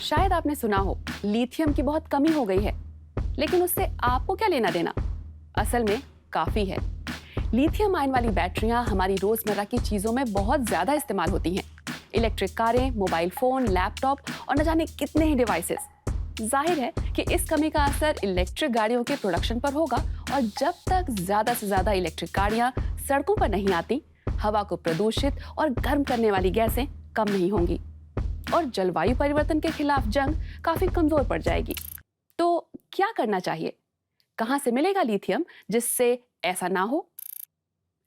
शायद आपने सुना हो लिथियम की बहुत कमी हो गई है, लेकिन उससे आपको क्या लेना देना? असल में काफी है। लिथियम आयन वाली बैटरियां हमारी रोजमर्रा की चीजों में बहुत ज्यादा इस्तेमाल होती हैं। इलेक्ट्रिक कारें, मोबाइल फोन, लैपटॉप और न जाने कितने ही डिवाइसेस। जाहिर है कि इस कमी का असर इलेक्ट्रिक गाड़ियों के प्रोडक्शन पर होगा, और जब तक ज्यादा से ज्यादा इलेक्ट्रिक गाड़ियां सड़कों पर नहीं आती, हवा को प्रदूषित और गर्म करने वाली गैसें कम नहीं होंगी और जलवायु परिवर्तन के खिलाफ जंग काफी कमजोर पड़ जाएगी। तो क्या करना चाहिए? कहां से मिलेगा लिथियम जिससे ऐसा ना हो?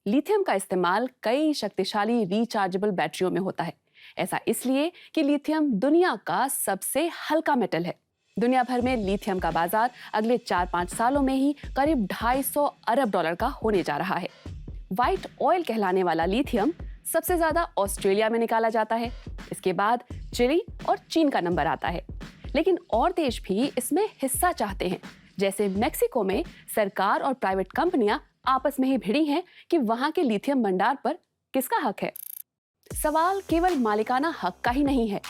लिथियम का इस्तेमाल कई शक्तिशाली रिचार्जेबल बैटरियों में होता है। ऐसा इसलिए कि लिथियम दुनिया का सबसे हल्का मेटल है। दुनिया भर में लिथियम का बाजार अगले 4-5 सालों में ही करीब $250 अरब का होने जा रहा है। व्हाइट ऑयल कहलाने वाला लिथियम सबसे ज्यादा ऑस्ट्रेलिया में निकाला जाता है। इसके बाद चिली और चीन का नंबर आता है। लेकिन और देश भी इसमें हिस्सा चाहते हैं। जैसे मेक्सिको में सरकार और प्राइवेट कंपनियां आपस में ही भिड़ी हैं कि वहां के लिथियम भंडार पर किसका हक है। सवाल केवल मालिकाना हक का ही नहीं है।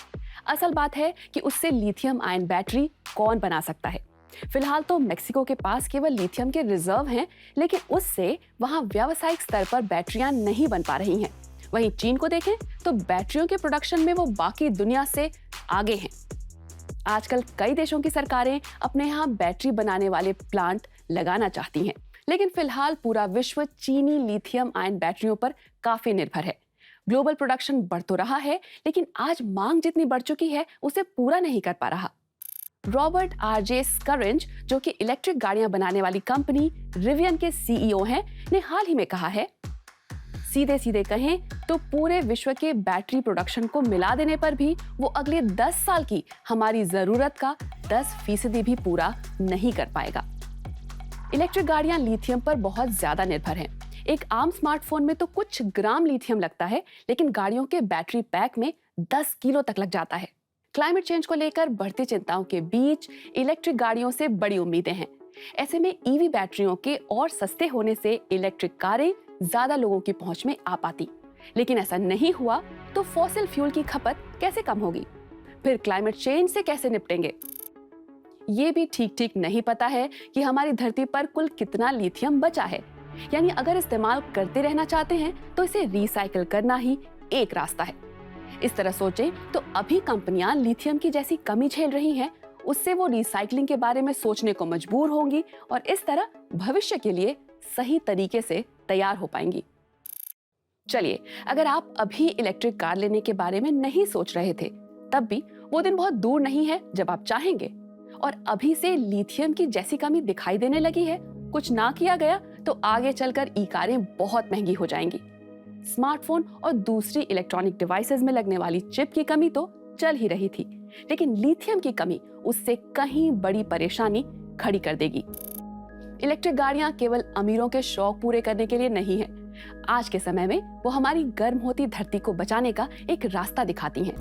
असल बात है कि उससे लिथियम आयन बैटरी कौन बना सकता है। फिलहाल तो मेक्सिको के पास केवल लिथियम के रिजर्व हैं, लेकिन उससे वहां व्यावसायिक स्तर पर बैटरियां नहीं बन पा रही हैं। वहीं चीन को देखें तो बैटरियों के प्रोडक्शन में वो बाकी दुनिया से आगे हैं। आजकल कई देशों की सरकारें अपने यहाँ बैटरी बनाने वाले प्लांट लगाना चाहती हैं, लेकिन फिलहाल पूरा विश्व चीनी लिथियम आयन बैटरियों पर काफी निर्भर है। ग्लोबल प्रोडक्शन बढ़ तो रहा है, लेकिन आज मांग जितनी बढ़ चुकी है उसे पूरा नहीं कर पा रहा। Robert RJ. स्करिंज, जो कि इलेक्ट्रिक गाड़ियां बनाने वाली कंपनी रिवियन के सीईओ हैं, ने हाल ही में कहा है, सीधे सीधे कहें तो पूरे विश्व के बैटरी प्रोडक्शन को मिला देने पर भी वो अगले 10 साल की हमारी जरूरत का 10% भी पूरा नहीं कर पाएगा। इलेक्ट्रिक गाड़ियां लिथियम पर बहुत ज्यादा निर्भर हैं। एक आम स्मार्टफोन में तो कुछ ग्राम लिथियम लगता है, लेकिन गाड़ियों के बैटरी पैक में 10 किलो तक लग जाता है। क्लाइमेट चेंज को लेकर बढ़ती चिंताओं के बीच इलेक्ट्रिक गाड़ियों से बड़ी उम्मीदें हैं। ऐसे में ईवी बैटरियों के और सस्ते होने से इलेक्ट्रिक कारें ज्यादा लोगों की पहुंच में आ पाती। लेकिन ऐसा नहीं हुआ तो फॉसिल फ्यूल की खपत कैसे कम होगी? फिर क्लाइमेट चेंज से कैसे निपटेंगे? ये भी ठीक नहीं पता है कि हमारी धरती पर कुल कितना लिथियम बचा है। यानी अगर इस्तेमाल करते रहना चाहते हैं तो इसे रिसाइकिल करना ही एक रास्ता है। इस तरह सोचें तो अभी कंपनियां लिथियम की जैसी कमी झेल रही हैं, उससे वो रिसाइकलिंग के बारे में सोचने को मजबूर होंगी और इस तरह भविष्य के लिए सही तरीके से तैयार हो पाएंगी। चलिए, अगर आप अभी इलेक्ट्रिक कार लेने के बारे में नहीं सोच रहे थे, तब भी वो दिन बहुत दूर नहीं है जब आप चाहेंगे। और अभी से लिथियम की जैसी कमी दिखाई देने लगी है, कुछ ना किया गया तो आगे चलकर ई कारें बहुत महंगी हो जाएंगी। स्मार्टफोन और दूसरी इलेक्ट्रॉनिक डिवाइसेस में लगने वाली चिप की कमी तो चल ही रही थी, लेकिन लिथियम की कमी उससे कहीं बड़ी परेशानी खड़ी कर देगी। इलेक्ट्रिक गाड़ियां केवल अमीरों के शौक पूरे करने के लिए नहीं है। आज के समय में वो हमारी गर्म होती धरती को बचाने का एक रास्ता दिखाती हैं।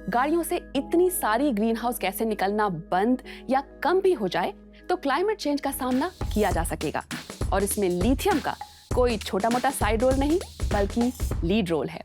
गाड़ियों से इतनी सारी ग्रीन हाउस गैसें निकलना बंद या कम भी हो जाए तो क्लाइमेट चेंज का सामना किया जा सकेगा, और इसमें लिथियम का कोई छोटा मोटा साइड रोल नहीं बल्कि लीड रोल है।